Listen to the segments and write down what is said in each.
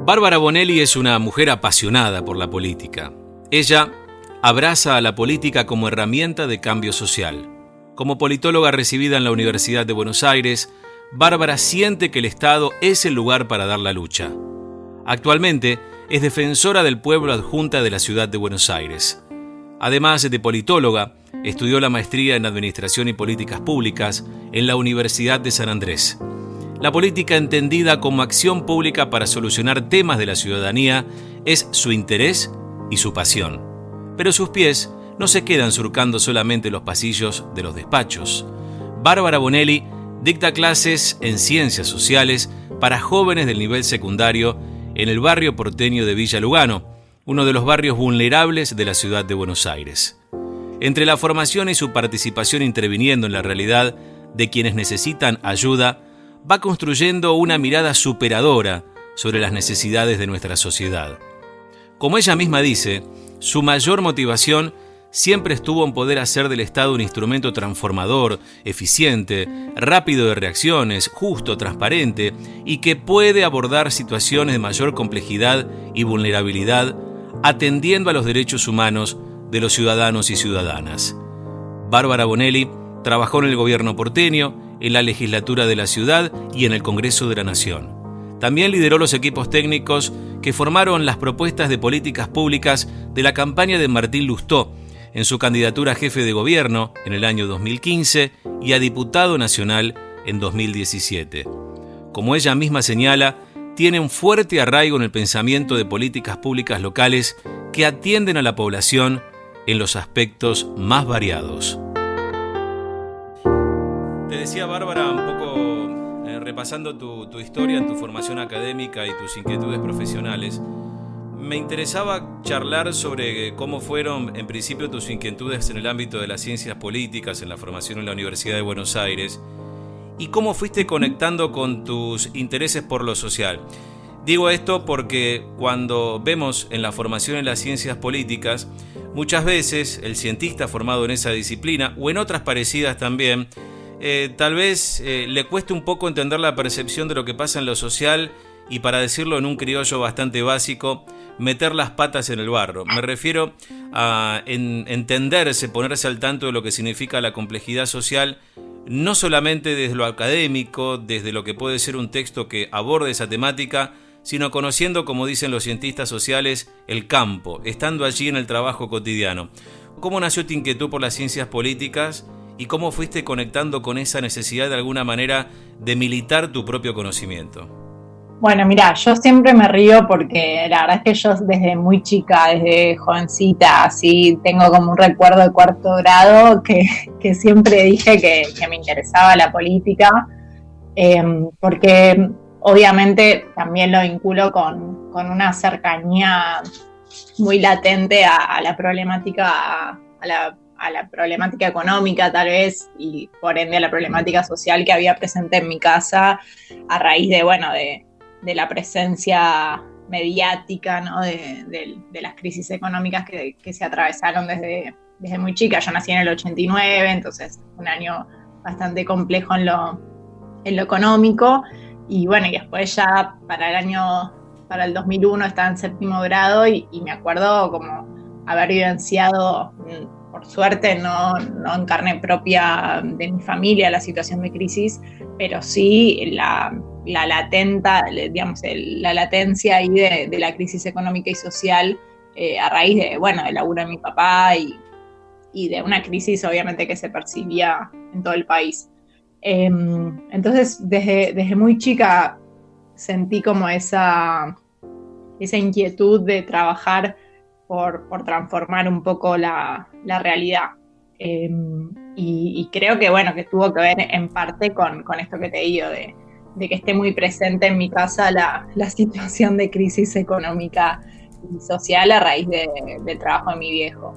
Bárbara Bonelli es una mujer apasionada por la política. Ella abraza a la política como herramienta de cambio social. Como politóloga recibida en la Universidad de Buenos Aires, Bárbara siente que el Estado es el lugar para dar la lucha. Actualmente es defensora del pueblo adjunta de la ciudad de Buenos Aires. Además de politóloga, estudió la maestría en Administración y Políticas Públicas en la Universidad de San Andrés. La política entendida como acción pública para solucionar temas de la ciudadanía es su interés y su pasión. Pero sus pies no se quedan surcando solamente los pasillos de los despachos. Bárbara Bonelli dicta clases en ciencias sociales para jóvenes del nivel secundario en el barrio porteño de Villa Lugano, uno de los barrios vulnerables de la ciudad de Buenos Aires. Entre la formación y su participación interviniendo en la realidad de quienes necesitan ayuda, va construyendo una mirada superadora sobre las necesidades de nuestra sociedad. Como ella misma dice, su mayor motivación siempre estuvo en poder hacer del Estado un instrumento transformador, eficiente, rápido de reacciones, justo, transparente y que puede abordar situaciones de mayor complejidad y vulnerabilidad, atendiendo a los derechos humanos de los ciudadanos y ciudadanas. Bárbara Bonelli trabajó en el gobierno porteño, en la legislatura de la ciudad y en el Congreso de la Nación. También lideró los equipos técnicos que formaron las propuestas de políticas públicas de la campaña de Martín Lustó en su candidatura a jefe de gobierno en el año 2015 y a diputado nacional en 2017. Como ella misma señala, tiene un fuerte arraigo en el pensamiento de políticas públicas locales que atienden a la población en los aspectos más variados. Te decía, Bárbara, un poco repasando tu historia en tu formación académica y tus inquietudes profesionales, me interesaba charlar sobre cómo fueron en principio tus inquietudes en el ámbito de las ciencias políticas en la formación en la Universidad de Buenos Aires y cómo fuiste conectando con tus intereses por lo social. Digo esto porque cuando vemos en la formación en las ciencias políticas, muchas veces el cientista formado en esa disciplina o en otras parecidas también, tal vez le cueste un poco entender la percepción de lo que pasa en lo social y, para decirlo en un criollo bastante básico, meter las patas en el barro. Me refiero a entenderse, ponerse al tanto de lo que significa la complejidad social, no solamente desde lo académico, desde lo que puede ser un texto que aborde esa temática, sino conociendo, como dicen los cientistas sociales, el campo, estando allí en el trabajo cotidiano. ¿Cómo nació tu inquietud por las ciencias políticas y cómo fuiste conectando con esa necesidad de alguna manera de militar tu propio conocimiento? Bueno, mira, yo siempre me río porque la verdad es que yo desde muy chica, desde jovencita, así tengo como un recuerdo de cuarto grado que siempre dije que me interesaba la política, porque obviamente también lo vinculo con una cercanía muy latente a la problemática, a la problemática económica tal vez, y por ende a la problemática social que había presente en mi casa a raíz de la presencia mediática, ¿no? de las crisis económicas que se atravesaron desde muy chica. Yo nací en el 89, entonces un año bastante complejo en lo económico, y bueno, y después ya para el 2001 estaba en séptimo grado y me acuerdo como haber vivenciado, por suerte no en carne propia de mi familia, la situación de crisis, pero sí la latencia ahí de la crisis económica y social a raíz del laburo de mi papá y de una crisis obviamente que se percibía en todo el país. Entonces desde muy chica sentí como esa inquietud de trabajar por transformar un poco la realidad. Y creo que tuvo que ver en parte con esto que te digo, de que esté muy presente en mi casa la situación de crisis económica y social a raíz del trabajo de mi viejo.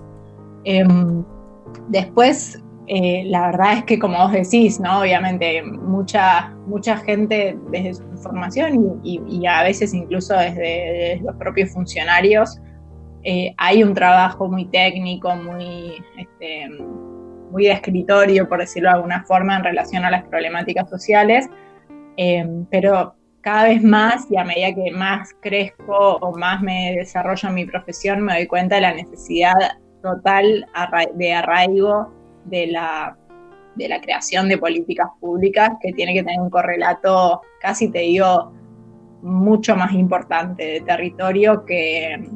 Después, la verdad es que, como vos decís, ¿no? Obviamente mucha gente desde su formación y a veces incluso desde los propios funcionarios, hay un trabajo muy técnico, muy de escritorio, por decirlo de alguna forma, en relación a las problemáticas sociales, pero cada vez más, y a medida que más crezco o más me desarrollo en mi profesión, me doy cuenta de la necesidad total de arraigo de la creación de políticas públicas, que tiene que tener un correlato, casi te digo, mucho más importante de territorio que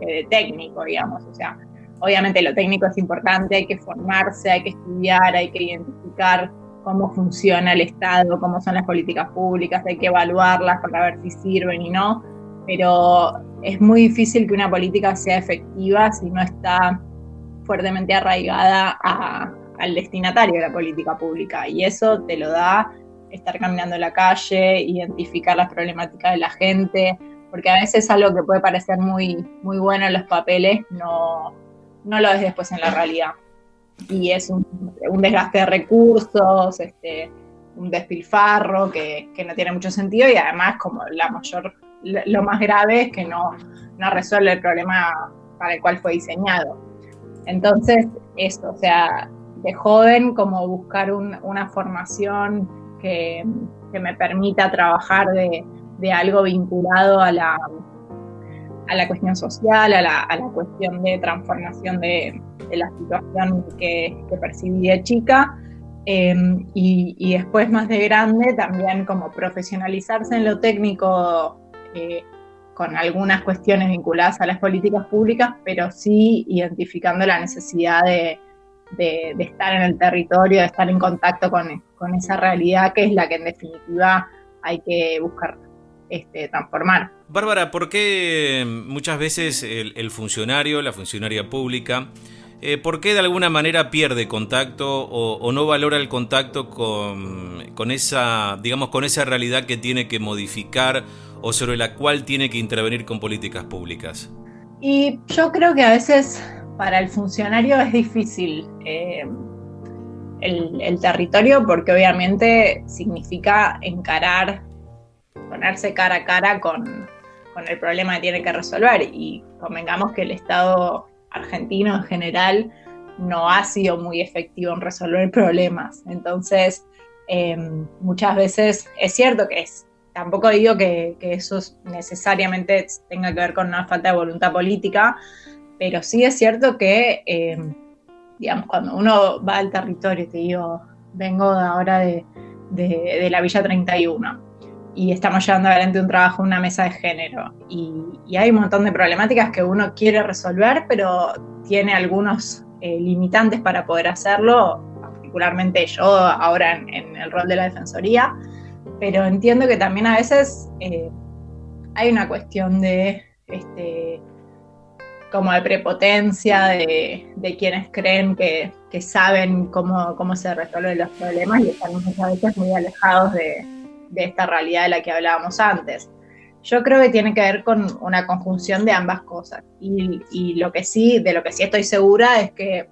de técnico, digamos. O sea, obviamente lo técnico es importante, hay que formarse, hay que estudiar, hay que identificar cómo funciona el Estado, cómo son las políticas públicas, hay que evaluarlas para ver si sirven y no, pero es muy difícil que una política sea efectiva si no está fuertemente arraigada al destinatario de la política pública, y eso te lo da estar caminando en la calle, identificar las problemáticas de la gente, porque a veces algo que puede parecer muy, muy bueno en los papeles no lo es después en la realidad. Y es un desgaste de recursos, un despilfarro que no tiene mucho sentido, y además como lo más grave es que no resuelve el problema para el cual fue diseñado. Entonces, eso, o sea, de joven como buscar una formación que me permita trabajar de algo vinculado a la cuestión social, a la cuestión de transformación de la situación que percibí de chica, y después más de grande también como profesionalizarse en lo técnico, con algunas cuestiones vinculadas a las políticas públicas, pero sí identificando la necesidad de estar en el territorio, de estar en contacto con esa realidad que es la que en definitiva hay que buscar transformar. Bárbara, ¿por qué muchas veces el funcionario, la funcionaria pública, por qué de alguna manera pierde contacto o no valora el contacto con esa, digamos, con esa realidad que tiene que modificar o sobre la cual tiene que intervenir con políticas públicas? Y yo creo que a veces para el funcionario es difícil el territorio, porque obviamente significa ponerse cara a cara con el problema que tiene que resolver, y convengamos que el Estado argentino en general no ha sido muy efectivo en resolver problemas. Entonces, muchas veces es cierto que tampoco digo que eso necesariamente tenga que ver con una falta de voluntad política, pero sí es cierto que, digamos, cuando uno va al territorio, te digo, vengo ahora de la Villa 31, y estamos llevando adelante un trabajo, una mesa de género, y hay un montón de problemáticas que uno quiere resolver, pero tiene algunos limitantes para poder hacerlo, particularmente yo ahora en el rol de la Defensoría, pero entiendo que también a veces hay una cuestión de como de prepotencia de quienes creen que saben cómo se resuelven los problemas, y están muchas veces muy alejados de esta realidad de la que hablábamos antes. Yo creo que tiene que ver con una conjunción de ambas cosas, y de lo que sí estoy segura es que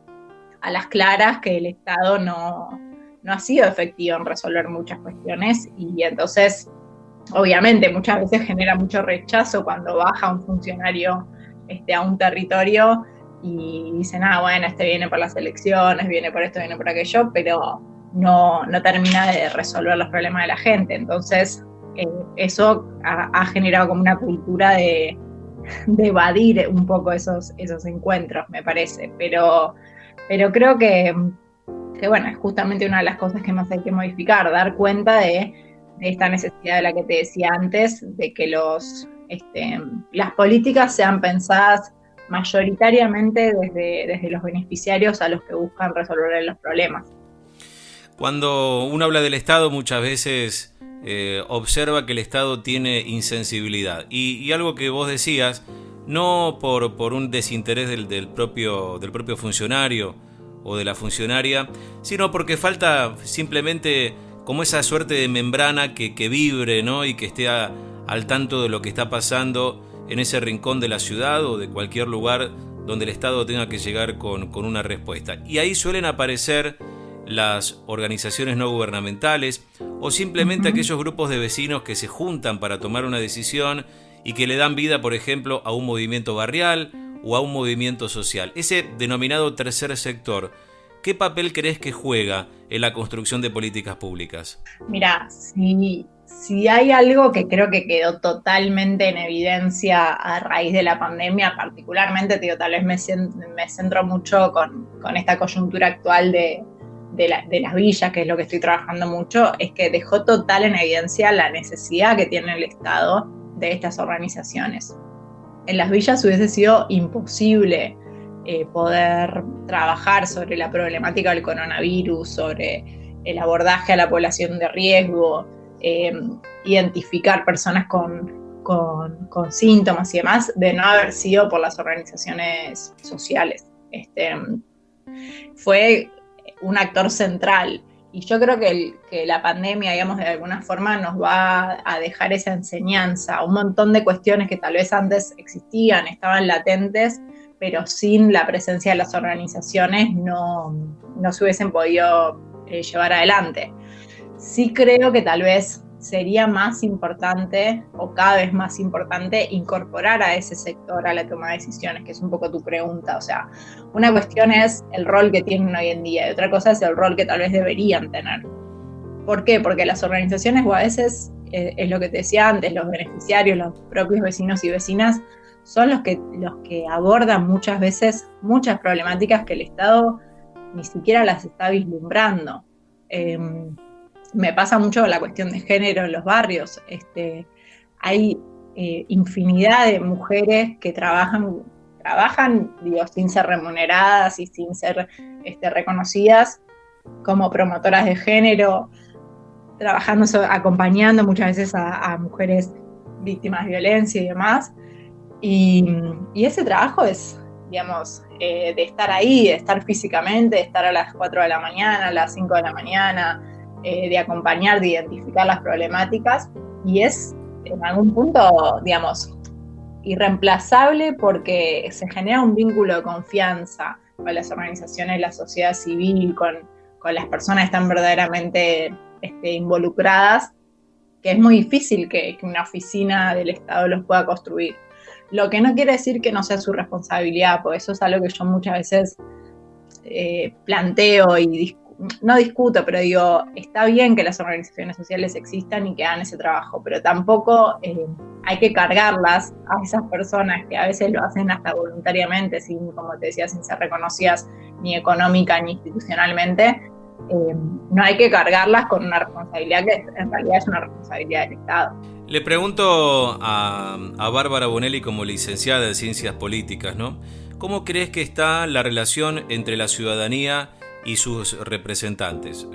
a las claras que el Estado no ha sido efectivo en resolver muchas cuestiones, y entonces obviamente muchas veces genera mucho rechazo cuando baja un funcionario a un territorio y dicen, bueno, viene por las elecciones, viene por esto, viene por aquello, pero no termina de resolver los problemas de la gente. Entonces, eso ha generado como una cultura de evadir un poco esos encuentros, me parece. Pero creo que bueno, es justamente una de las cosas que más hay que modificar, dar cuenta de esta necesidad de la que te decía antes, de que las políticas sean pensadas mayoritariamente desde los beneficiarios a los que buscan resolver los problemas. Cuando uno habla del Estado, muchas veces observa que el Estado tiene insensibilidad. Y algo que vos decías, no por un desinterés del propio funcionario o de la funcionaria, sino porque falta simplemente como esa suerte de membrana que vibre, ¿no? Y que esté al tanto de lo que está pasando en ese rincón de la ciudad o de cualquier lugar donde el Estado tenga que llegar con una respuesta. Y ahí suelen aparecer las organizaciones no gubernamentales o simplemente aquellos grupos de vecinos que se juntan para tomar una decisión y que le dan vida, por ejemplo, a un movimiento barrial o a un movimiento social. Ese denominado tercer sector, ¿qué papel crees que juega en la construcción de políticas públicas? Mirá, si Si hay algo que creo que quedó totalmente en evidencia a raíz de la pandemia, particularmente, te digo, tal vez me centro mucho con esta coyuntura actual de las villas, que es lo que estoy trabajando mucho, es que dejó total en evidencia la necesidad que tiene el Estado de estas organizaciones. En las villas hubiese sido imposible poder trabajar sobre la problemática del coronavirus, sobre el abordaje a la población de riesgo, identificar personas con síntomas y demás, de no haber sido por las organizaciones sociales. Fue un actor central. Y yo creo que la pandemia, digamos, de alguna forma nos va a dejar esa enseñanza. Un montón de cuestiones que tal vez antes existían, estaban latentes, pero sin la presencia de las organizaciones no se hubiesen podido llevar adelante. Sí creo que tal vez sería más importante, o cada vez más importante, incorporar a ese sector a la toma de decisiones, que es un poco tu pregunta. O sea, una cuestión es el rol que tienen hoy en día y otra cosa es el rol que tal vez deberían tener. ¿Por qué? Porque las organizaciones, o a veces, es lo que te decía antes, los beneficiarios, los propios vecinos y vecinas, son los que abordan muchas veces muchas problemáticas que el Estado ni siquiera las está vislumbrando. Me pasa mucho la cuestión de género en los barrios. Hay infinidad de mujeres que trabajan, digo, sin ser remuneradas y sin ser reconocidas como promotoras de género, trabajando, acompañando muchas veces a mujeres víctimas de violencia y demás. Y ese trabajo es, digamos, de estar ahí, de estar físicamente, de estar a las 4 de la mañana, a las 5 de la mañana, de acompañar, de identificar las problemáticas, y es en algún punto, digamos, irreemplazable porque se genera un vínculo de confianza con las organizaciones, la sociedad civil, con las personas que están verdaderamente involucradas, que es muy difícil que una oficina del Estado los pueda construir. Lo que no quiere decir que no sea su responsabilidad, porque eso es algo que yo muchas veces planteo y no discuto, pero digo, está bien que las organizaciones sociales existan y que hagan ese trabajo, pero tampoco hay que cargarlas a esas personas que a veces lo hacen hasta voluntariamente, sin, como te decía, sin ser reconocidas ni económica ni institucionalmente. No hay que cargarlas con una responsabilidad que en realidad es una responsabilidad del Estado. Le pregunto a Bárbara Bonelli, como licenciada en Ciencias Políticas, ¿no? ¿Cómo crees que está la relación entre la ciudadanía y sus representantes?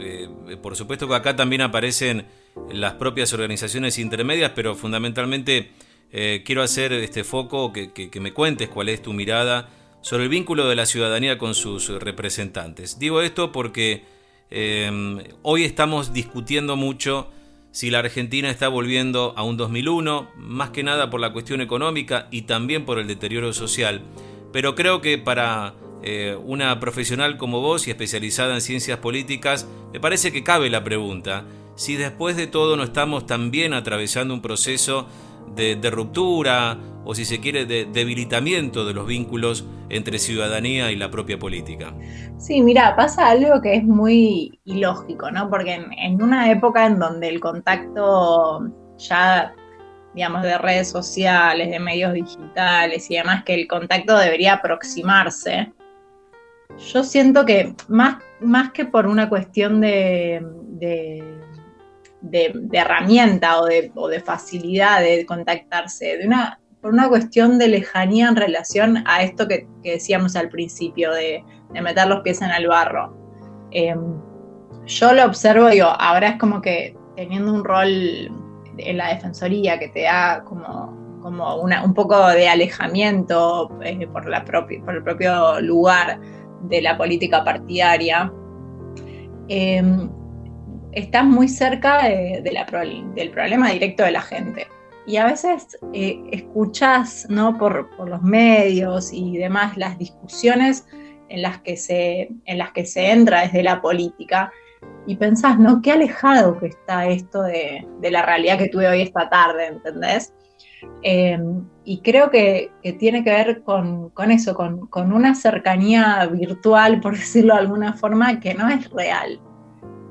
Por supuesto que acá también aparecen las propias organizaciones intermedias, pero fundamentalmente quiero hacer este foco, que me cuentes cuál es tu mirada sobre el vínculo de la ciudadanía con sus representantes. Digo esto porque hoy estamos discutiendo mucho si la Argentina está volviendo a un 2001, más que nada por la cuestión económica y también por el deterioro social. Pero creo que para una profesional como vos y especializada en ciencias políticas, me parece que cabe la pregunta, si después de todo no estamos también atravesando un proceso de ruptura o, si se quiere, de debilitamiento de los vínculos entre ciudadanía y la propia política. Sí, mira, pasa algo que es muy ilógico, ¿no? Porque en una época en donde el contacto ya, digamos, de redes sociales, de medios digitales y demás, que el contacto debería aproximarse, yo siento que más que por una cuestión de herramienta o de facilidad de contactarse, por una cuestión de lejanía en relación a esto que decíamos al principio, de meter los pies en el barro. Yo lo observo, digo, ahora es como que teniendo un rol en la defensoría que te da como un poco de alejamiento por el propio lugar de la política partidaria, estás muy cerca del problema directo de la gente. Y a veces escuchás, ¿no? por los medios y demás las discusiones en las que se entra desde la política y pensás, ¿no? Qué alejado que está esto de la realidad que tuve hoy esta tarde, ¿entendés? Y creo que tiene que ver con eso, con una cercanía virtual, por decirlo de alguna forma, que no es real.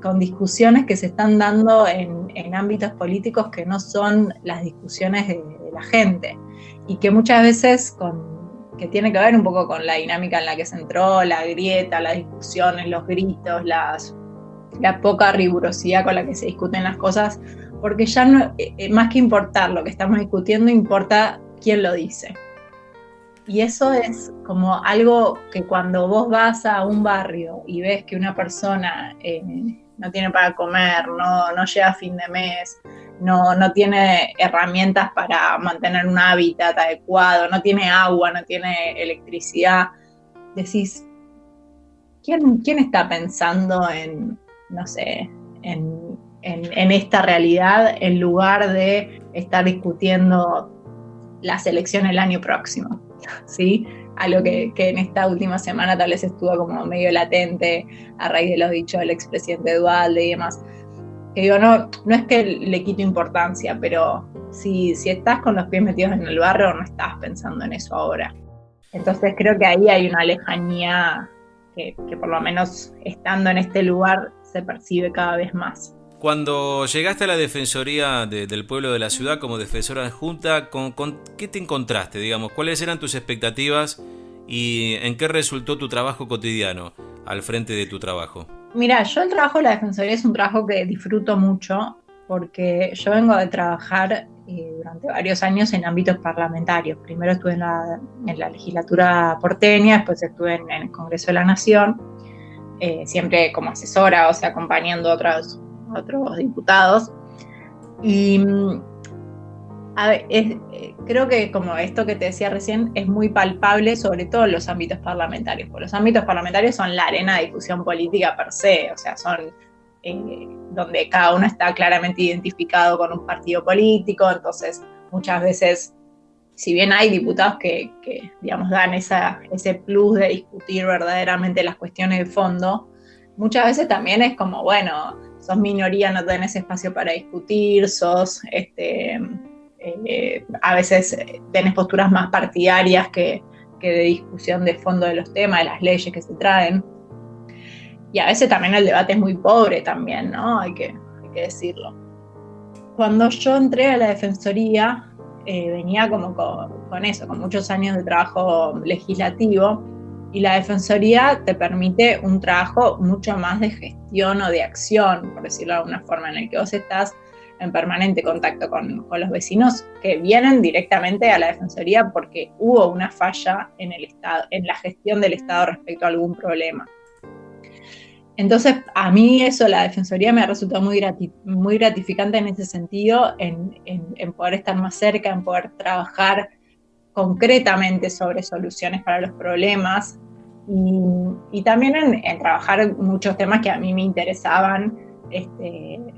con discusiones que se están dando en ámbitos políticos que no son las discusiones de la gente, y que muchas veces que tiene que ver un poco con la dinámica en la que se entró, la grieta, las discusiones, los gritos, la poca rigurosidad con la que se discuten las cosas, porque ya no, más que importar lo que estamos discutiendo, importa quién lo dice. Y eso es como algo que cuando vos vas a un barrio y ves que una persona no tiene para comer, no llega a fin de mes, no tiene herramientas para mantener un hábitat adecuado, no tiene agua, no tiene electricidad, decís, ¿quién está pensando en, no sé, en esta realidad en lugar de estar discutiendo las elecciones el año próximo? ¿Sí? Algo que en esta última semana tal vez estuvo como medio latente a raíz de los dichos del expresidente Duhalde y demás. Que digo, no es que le quito importancia, pero si estás con los pies metidos en el barro, no estás pensando en eso ahora. Entonces creo que ahí hay una lejanía que por lo menos estando en este lugar se percibe cada vez más. Cuando llegaste a la Defensoría del Pueblo de la Ciudad como defensora adjunta, ¿con qué te encontraste, digamos? ¿Cuáles eran tus expectativas y en qué resultó tu trabajo cotidiano al frente de tu trabajo? Mira, yo el trabajo de la Defensoría es un trabajo que disfruto mucho porque yo vengo de trabajar durante varios años en ámbitos parlamentarios. Primero estuve en la legislatura porteña, después estuve en el Congreso de la Nación, siempre como asesora, o sea, acompañando a otros diputados. Y creo que como esto que te decía recién es muy palpable, sobre todo en los ámbitos parlamentarios, porque los ámbitos parlamentarios son la arena de discusión política per se, o sea, son donde cada uno está claramente identificado con un partido político. Entonces muchas veces, si bien hay diputados que digamos dan ese plus de discutir verdaderamente las cuestiones de fondo, muchas veces también es como, bueno, sos minoría, no tenés espacio para discutir, a veces tenés posturas más partidarias que de discusión de fondo de los temas, de las leyes que se traen. Y a veces también el debate es muy pobre también, ¿no? Hay que decirlo. Cuando yo entré a la Defensoría, venía como con eso, con muchos años de trabajo legislativo, y la Defensoría te permite un trabajo mucho más de gestión o de acción, por decirlo de alguna forma, en el que vos estás en permanente contacto con los vecinos que vienen directamente a la Defensoría porque hubo una falla en el Estado, en la gestión del Estado respecto a algún problema. Entonces, a mí eso, la Defensoría me ha resultado muy gratificante en ese sentido, en poder estar más cerca, en poder trabajar concretamente sobre soluciones para los problemas y también en trabajar muchos temas que a mí me interesaban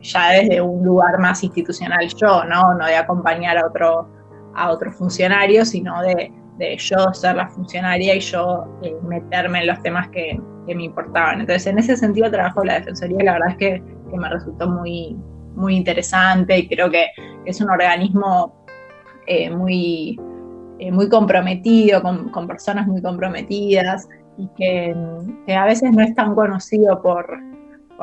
ya desde un lugar más institucional yo, no de acompañar a otro funcionario, sino de yo ser la funcionaria y yo meterme en los temas que me importaban. Entonces, en ese sentido, el trabajo de la Defensoría, la verdad es que me resultó muy, muy interesante, y creo que es un organismo muy comprometido, con personas muy comprometidas, y que a veces no es tan conocido por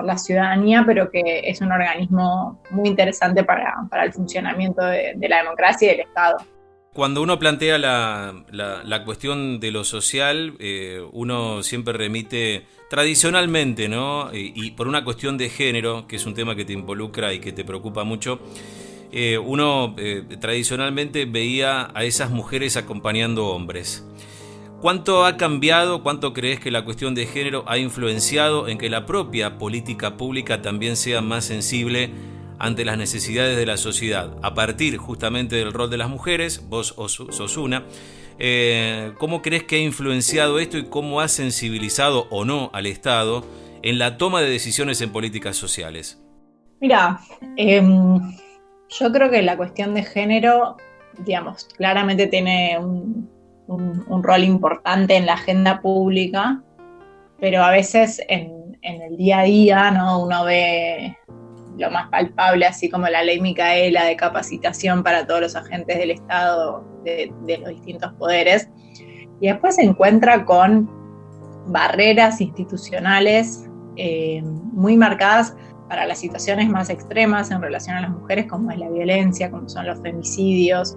la ciudadanía, pero que es un organismo muy interesante para el funcionamiento de la democracia y del Estado. Cuando uno plantea la cuestión de lo social, uno siempre remite tradicionalmente, ¿no? Y por una cuestión de género, que es un tema que te involucra y que te preocupa mucho, uno tradicionalmente veía a esas mujeres acompañando hombres. ¿Cuánto ha cambiado, cuánto crees que la cuestión de género ha influenciado en que la propia política pública también sea más sensible ante las necesidades de la sociedad, a partir justamente del rol de las mujeres? Vos sos una. ¿Cómo crees que ha influenciado esto y cómo ha sensibilizado o no al Estado en la toma de decisiones en políticas sociales? Mira, yo creo que la cuestión de género, digamos, claramente tiene un rol importante en la agenda pública, pero a veces en el día a día, ¿no? Uno ve lo más palpable, así como la ley Micaela de capacitación para todos los agentes del Estado de los distintos poderes, y después se encuentra con barreras institucionales muy marcadas para las situaciones más extremas en relación a las mujeres, como es la violencia, como son los femicidios,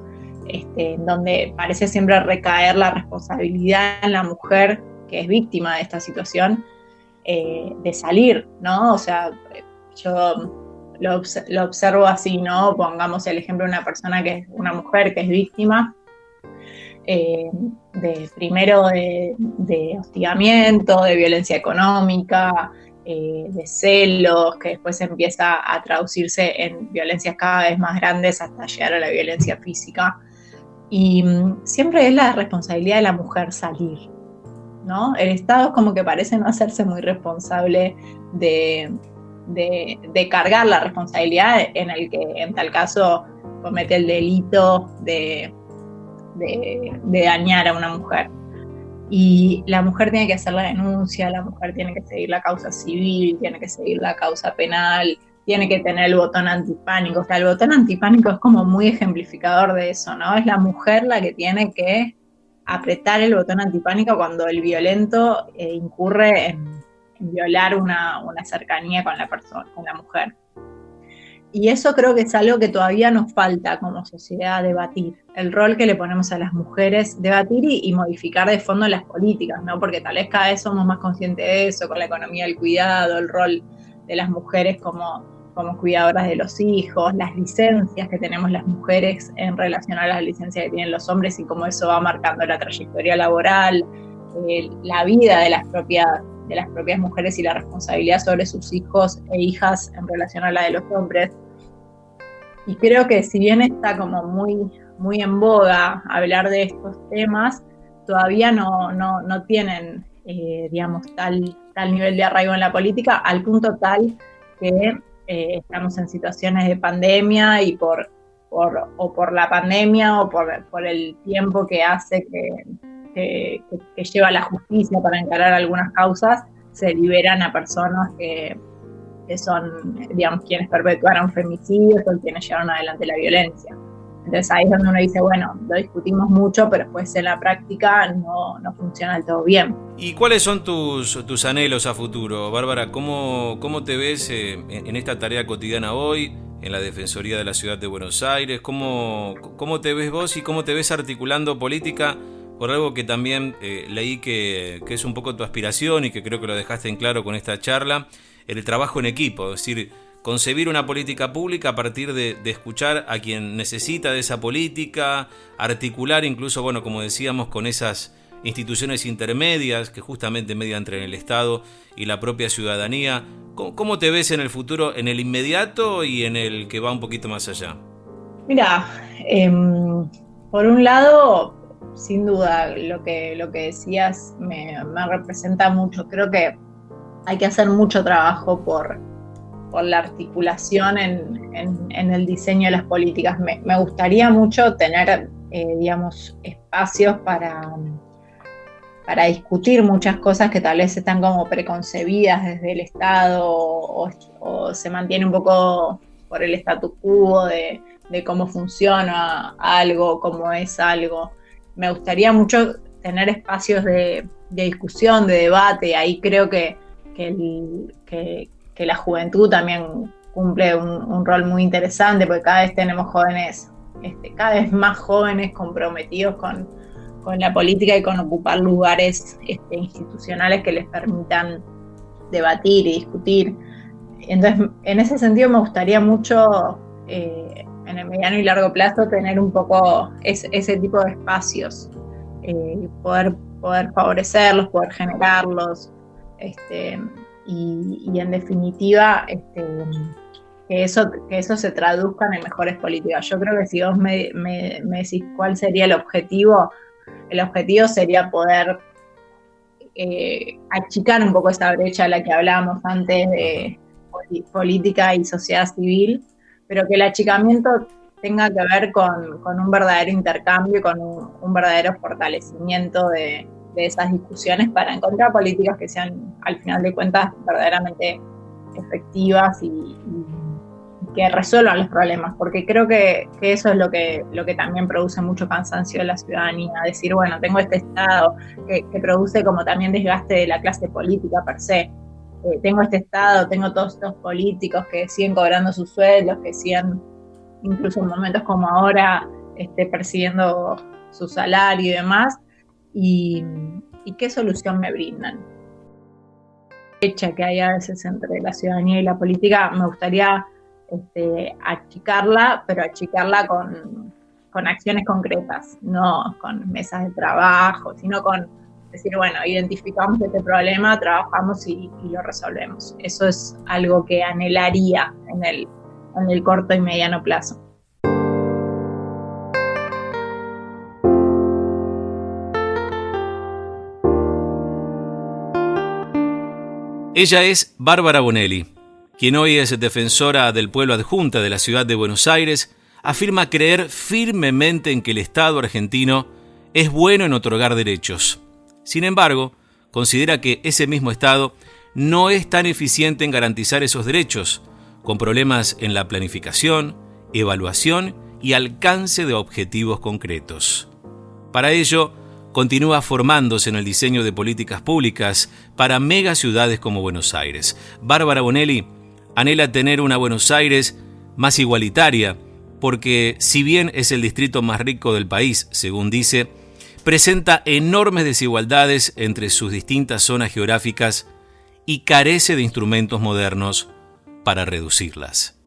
donde parece siempre recaer la responsabilidad en la mujer que es víctima de esta situación, de salir, ¿no? O sea, yo lo observo así, ¿no? Pongamos el ejemplo de una mujer que es víctima, primero de hostigamiento, de violencia económica, de celos, que después empieza a traducirse en violencias cada vez más grandes hasta llegar a la violencia física. Y siempre es la responsabilidad de la mujer salir, ¿no? El Estado es como que parece no hacerse muy responsable de cargar la responsabilidad en el que en tal caso comete el delito de dañar a una mujer. Y la mujer tiene que hacer la denuncia, la mujer tiene que seguir la causa civil, tiene que seguir la causa penal, tiene que tener el botón antipánico. O sea, el botón antipánico es como muy ejemplificador de eso, ¿no? Es la mujer la que tiene que apretar el botón antipánico cuando el violento incurre en violar una cercanía con la persona, con la mujer. Y eso creo que es algo que todavía nos falta como sociedad debatir, el rol que le ponemos a las mujeres, debatir y modificar de fondo las políticas, ¿no? Porque tal vez cada vez somos más conscientes de eso, con la economía del cuidado, el rol de las mujeres como cuidadoras de los hijos, las licencias que tenemos las mujeres en relación a las licencias que tienen los hombres y cómo eso va marcando la trayectoria laboral, la vida de las propias mujeres y la responsabilidad sobre sus hijos e hijas en relación a la de los hombres. Y creo que si bien está como muy en boga hablar de estos temas, todavía no tienen, digamos, tal nivel de arraigo en la política, al punto tal que estamos en situaciones de pandemia y por la pandemia o por el tiempo que hace que lleva la justicia para encarar algunas causas, se liberan a personas que son, digamos, quienes perpetuaron femicidios o quienes llevaron adelante la violencia. Entonces ahí es donde uno dice, bueno, lo discutimos mucho, pero después en la práctica no funciona del todo bien. ¿Y cuáles son tus anhelos a futuro, Bárbara? ¿Cómo te ves en esta tarea cotidiana hoy, en la Defensoría de la Ciudad de Buenos Aires? ¿Cómo te ves vos y cómo te ves articulando política por algo que también leí que es un poco tu aspiración y que creo que lo dejaste en claro con esta charla, el trabajo en equipo, es decir, concebir una política pública a partir de escuchar a quien necesita de esa política, articular incluso, bueno, como decíamos, con esas instituciones intermedias que justamente median entre el Estado y la propia ciudadanía. ¿Cómo te ves en el futuro, en el inmediato y en el que va un poquito más allá? Mira, por un lado, sin duda, lo que decías me representa mucho. Creo que hay que hacer mucho trabajo por la articulación en el diseño de las políticas. Me gustaría mucho tener, digamos, espacios para discutir muchas cosas que tal vez están como preconcebidas desde el Estado o se mantiene un poco por el status quo de cómo funciona algo, cómo es algo. Me gustaría mucho tener espacios de discusión, de debate. Ahí creo que la juventud también cumple un rol muy interesante, porque cada vez tenemos jóvenes, cada vez más jóvenes comprometidos con la política y con ocupar lugares institucionales que les permitan debatir y discutir. Entonces, en ese sentido me gustaría mucho, en el mediano y largo plazo, tener un poco ese tipo de espacios, poder favorecerlos, poder generarlos, y en definitiva que eso se traduzca en mejores políticas. Yo creo que si vos me decís cuál sería el objetivo sería poder achicar un poco esa brecha de la que hablábamos antes de política y sociedad civil, pero que el achicamiento tenga que ver con un verdadero intercambio y con un verdadero fortalecimiento de esas discusiones para encontrar políticas que sean, al final de cuentas, verdaderamente efectivas y que resuelvan los problemas, porque creo que eso es lo que también produce mucho cansancio de la ciudadanía, decir, bueno, tengo este Estado que produce como también desgaste de la clase política per se, tengo este Estado, tengo todos estos políticos que siguen cobrando sus sueldos, que siguen, incluso en momentos como ahora, persiguiendo su salario y demás, y qué solución me brindan. La brecha que hay a veces entre la ciudadanía y la política, me gustaría achicarla, pero achicarla con acciones concretas, no con mesas de trabajo, sino con decir, bueno, identificamos este problema, trabajamos y lo resolvemos. Eso es algo que anhelaría en el corto y mediano plazo. Ella es Bárbara Bonelli, quien hoy es defensora del pueblo adjunta de la ciudad de Buenos Aires. Afirma creer firmemente en que el Estado argentino es bueno en otorgar derechos. Sin embargo, considera que ese mismo Estado no es tan eficiente en garantizar esos derechos, con problemas en la planificación, evaluación y alcance de objetivos concretos. Para ello, continúa formándose en el diseño de políticas públicas para megaciudades como Buenos Aires. Bárbara Bonelli anhela tener una Buenos Aires más igualitaria, porque si bien es el distrito más rico del país, según dice, presenta enormes desigualdades entre sus distintas zonas geográficas y carece de instrumentos modernos para reducirlas.